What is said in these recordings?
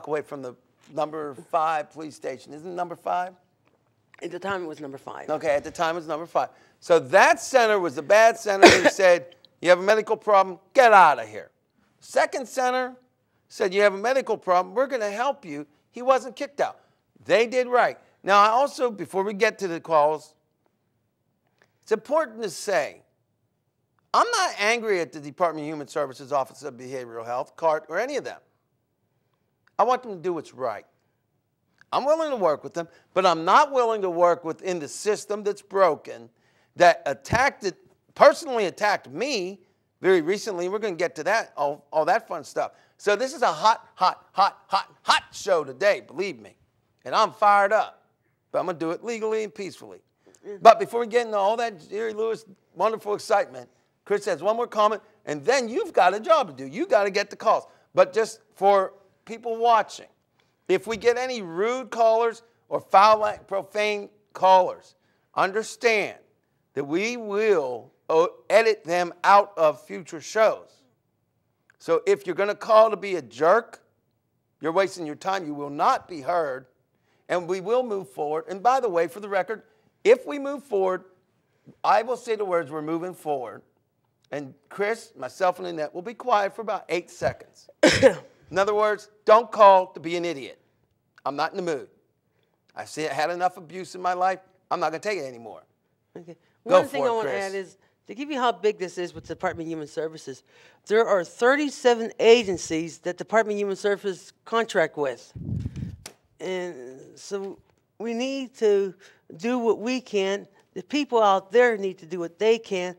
away from the number 5 police station. Isn't it number 5? At the time, it was number 5. Okay, at the time it was number 5. So that center was the bad center who said, you have a medical problem, get out of here. Second center said, you have a medical problem, we're going to help you. He wasn't kicked out. They did right. Now, I also, before we get to the calls, it's important to say, I'm not angry at the Department of Human Services Office of Behavioral Health, CART, or any of them. I want them to do what's right. I'm willing to work with them, but I'm not willing to work within the system that's broken, that personally attacked me very recently. We're going to get to that, all that fun stuff. So this is a hot show today, believe me. And I'm fired up. But I'm going to do it legally and peacefully. But before we get into all that Jerry Lewis wonderful excitement, Chris has one more comment, and then you've got a job to do. You've got to get the calls. But just for people watching, if we get any rude callers or foul, profane callers, understand that we will edit them out of future shows. So if you're going to call to be a jerk, you're wasting your time. You will not be heard, and we will move forward. And by the way, for the record, if we move forward, I will say the words, we're moving forward. And Chris, myself, and Annette will be quiet for about 8 seconds. In other words, don't call to be an idiot. I'm not in the mood. I had enough abuse in my life. I'm not going to take it anymore. Okay. One thing I want to add is, to give you how big this is with the Department of Human Services, there are 37 agencies that the Department of Human Services contract with. And so we need to do what we can. The people out there need to do what they can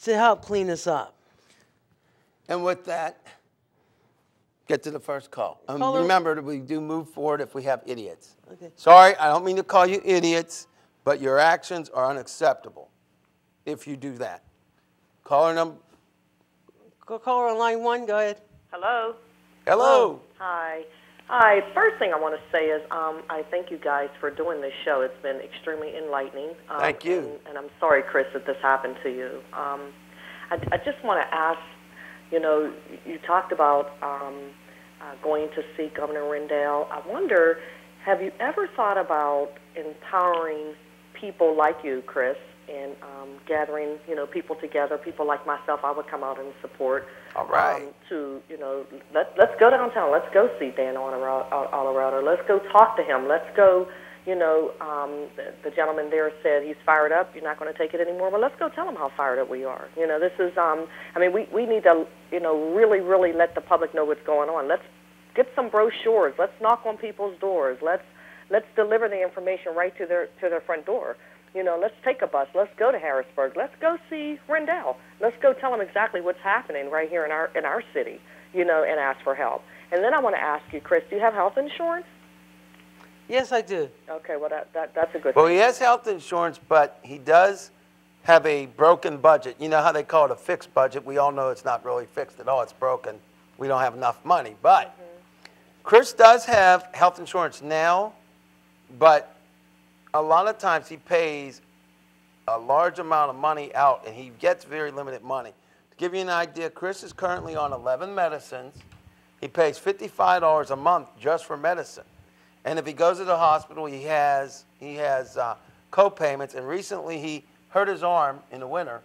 to help clean us up. And with that, get to the first call. Remember that we do move forward if we have idiots. Okay. Sorry, I don't mean to call you idiots, but your actions are unacceptable if you do that. Caller number. Caller on line 1, go ahead. Hello. Hello. Hi. Hi. First thing I want to say is I thank you guys for doing this show. It's been extremely enlightening. Thank you. And I'm sorry, Chris, that this happened to you. I just want to ask, you know, you talked about going to see Governor Rendell. I wonder, have you ever thought about empowering people like you, Chris, and gathering, you know, people together, people like myself? I would come out and support. All right. To, you know, let's go downtown. Let's go see Dan Olorado. Let's go talk to him. Let's go, you know, the gentleman there said he's fired up. You're not going to take it anymore. Well, let's go tell him how fired up we are. You know, this is, I mean, we need to, you know, really let the public know what's going on. Let's get some brochures. Let's knock on people's doors. Let's deliver the information right to their front door. You know, let's take a bus. Let's go to Harrisburg. Let's go see Rendell. Let's go tell him exactly what's happening right here in our city, you know, and ask for help. And then I want to ask you, Chris, do you have health insurance? Yes, I do. Okay, well, that's a good Well, thing. he has health insurance, but he does have a broken budget. You know how they call it a fixed budget? We all know it's not really fixed at all. It's broken. We don't have enough money. But Chris does have health insurance now, but a lot of times he pays a large amount of money out, and he gets very limited money. To give you an idea, Chris is currently on 11 medicines. He pays $55 a month just for medicine. And if he goes to the hospital, he has co-payments. And recently he hurt his arm in the winter.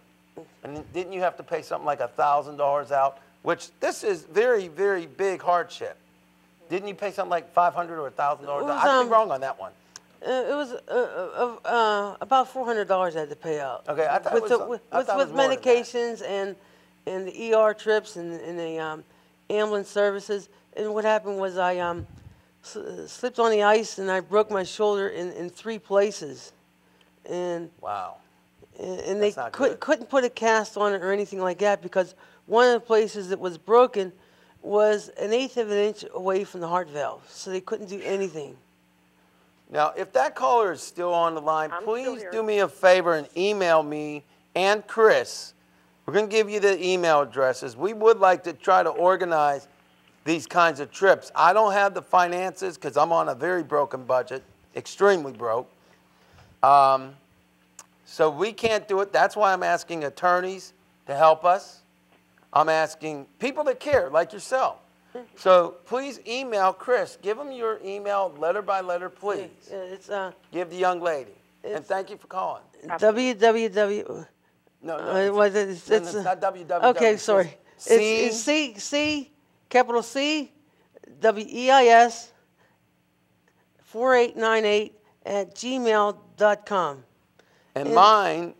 And didn't you have to pay something like $1,000 out? Which this is very, very big hardship. Didn't you pay something like $500 or $1,000? I could be wrong on that one. It was about $400 I had to pay out. Okay, I thought with it was, with medications and the ER trips and the ambulance services. And what happened was I slipped on the ice and I broke my shoulder in 3 places. And wow. And they couldn't put a cast on it or anything like that because one of the places that was broken was 1/8 of an inch away from the heart valve, so they couldn't do anything. Now, if that caller is still on the line, please do me a favor and email me and Chris. We're going to give you the email addresses. We would like to try to organize these kinds of trips. I don't have the finances because I'm on a very broken budget, extremely broke. So we can't do it. That's why I'm asking attorneys to help us. I'm asking people that care, like yourself. So please email Chris. Give him your email letter by letter, please. It's Give the young lady. And thank you for calling. www. No, It's not www. Okay, sorry. It's C, capital C, WEIS 4898 at gmail.com. And mine.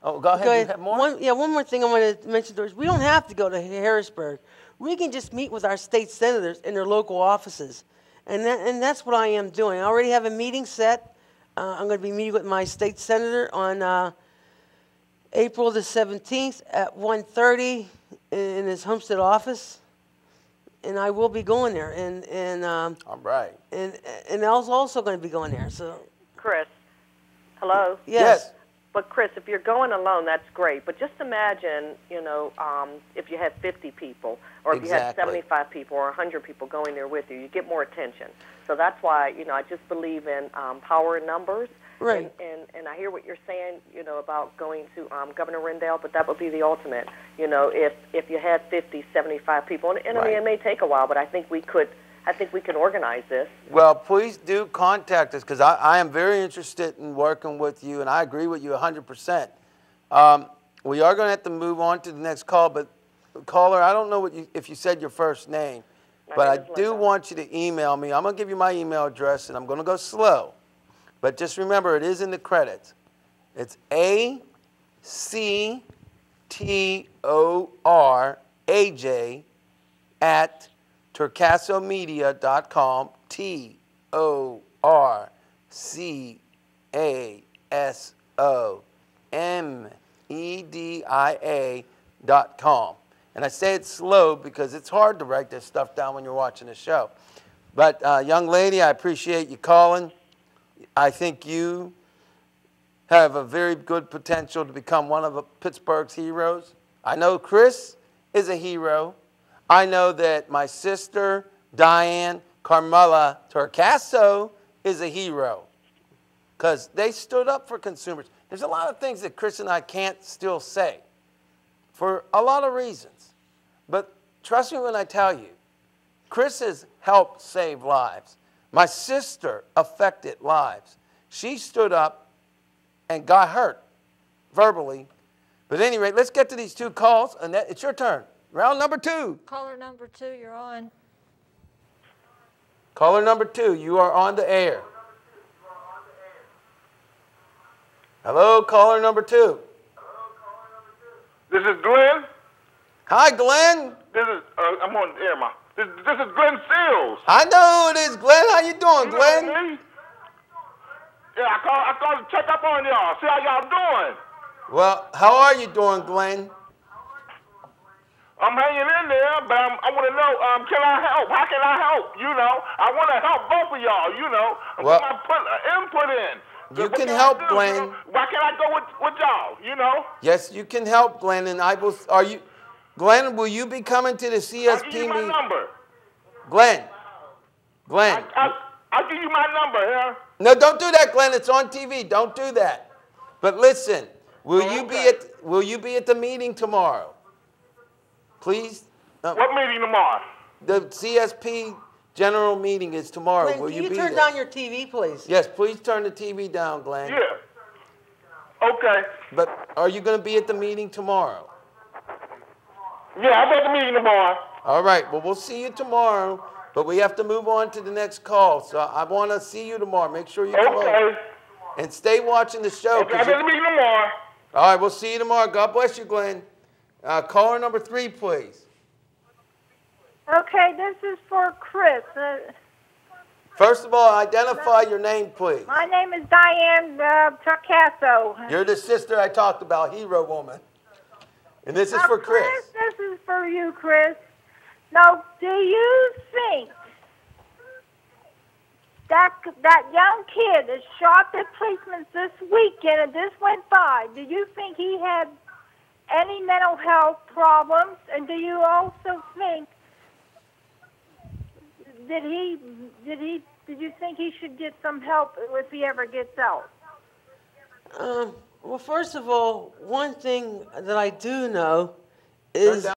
Oh, go ahead. Go ahead. You have more? One more thing I want to mention, Doris. We don't have to go to Harrisburg. We can just meet with our state senators in their local offices. And that's what I am doing. I already have a meeting set. I'm going to be meeting with my state senator on April the 17th at 1:30 in his Homestead office. And I will be going there. All right. And I was also going to be going there. So, Chris, hello? Yes. But, Chris, if you're going alone, that's great. But just imagine, if you had 50 people or if you had 75 people or 100 people going there with you, you get more attention. So that's why, I just believe in power in numbers. Right. And I hear what you're saying, about going to Governor Rendell, but that would be the ultimate, if you had 50, 75 people. And I mean, it may take a while, but I think we can organize this. Well, please do contact us because I am very interested in working with you, and I agree with you 100%. We are going to have to move on to the next call, but caller, I don't know if you said your first name, but I do want you to email me. I'm going to give you my email address, and I'm going to go slow. But just remember, it is in the credits. It's ACTORAJ at Torcasomedia.com, TORCASOMEDIA.com. And I say it slow because it's hard to write this stuff down when you're watching the show. But young lady, I appreciate you calling. I think you have a very good potential to become one of Pittsburgh's heroes. I know Chris is a hero. I know that my sister, Diane Torcaso, is a hero because they stood up for consumers. There's a lot of things that Chris and I can't still say for a lot of reasons. But trust me when I tell you, Chris has helped save lives. My sister affected lives. She stood up and got hurt verbally. But at any rate, let's get to these two calls. Annette, it's your turn. Round number 2. Caller number 2, you're on. Caller number 2, you are on the air. Hello, caller number 2. This is Glen. Hi, Glenn. This is I'm on the air, ma. This is Glen Seals. I know who it is, Glenn. How you doing, Glenn? You know me? Yeah, I called to check up on y'all. See how y'all doing. Well, how are you doing, Glenn? I'm hanging in there, but I want to know, can I help? How can I help? I want to help both of y'all, Well, I put input in. You can help, Glenn. Why can't I go with y'all, Yes, you can help, Glenn, and I will. Glenn, will you be coming to the CSP I'll give you my number. Glenn. I'll give you my number, yeah? No, don't do that, Glenn. It's on TV. Don't do that. But listen, will you be at the meeting tomorrow? Please. What meeting tomorrow? The CSP general meeting is tomorrow. Glenn, will can you you be turn there? down your TV, please? Yes, please turn the TV down, Glenn. Yeah. Okay. But are you going to be at the meeting tomorrow? Yeah, I'll be at the meeting tomorrow. All right. Well, we'll see you tomorrow, but we have to move on to the next call. So I want to see you tomorrow. Make sure you come over. And stay watching the show. Okay, I'll be at the meeting tomorrow. All right, we'll see you tomorrow. God bless you, Glenn. Caller number 3, please. Okay, this is for Chris. First of all, identify your name, please. My name is Diane Torcaso. You're the sister I talked about, hero woman. And this is for Chris. This is for you, Chris. Now, do you think that young kid that shot the policeman this weekend and this went by, do you think he had any mental health problems? And do you also think did you think he should get some help if he ever gets out? Well, first of all, one thing that I do know is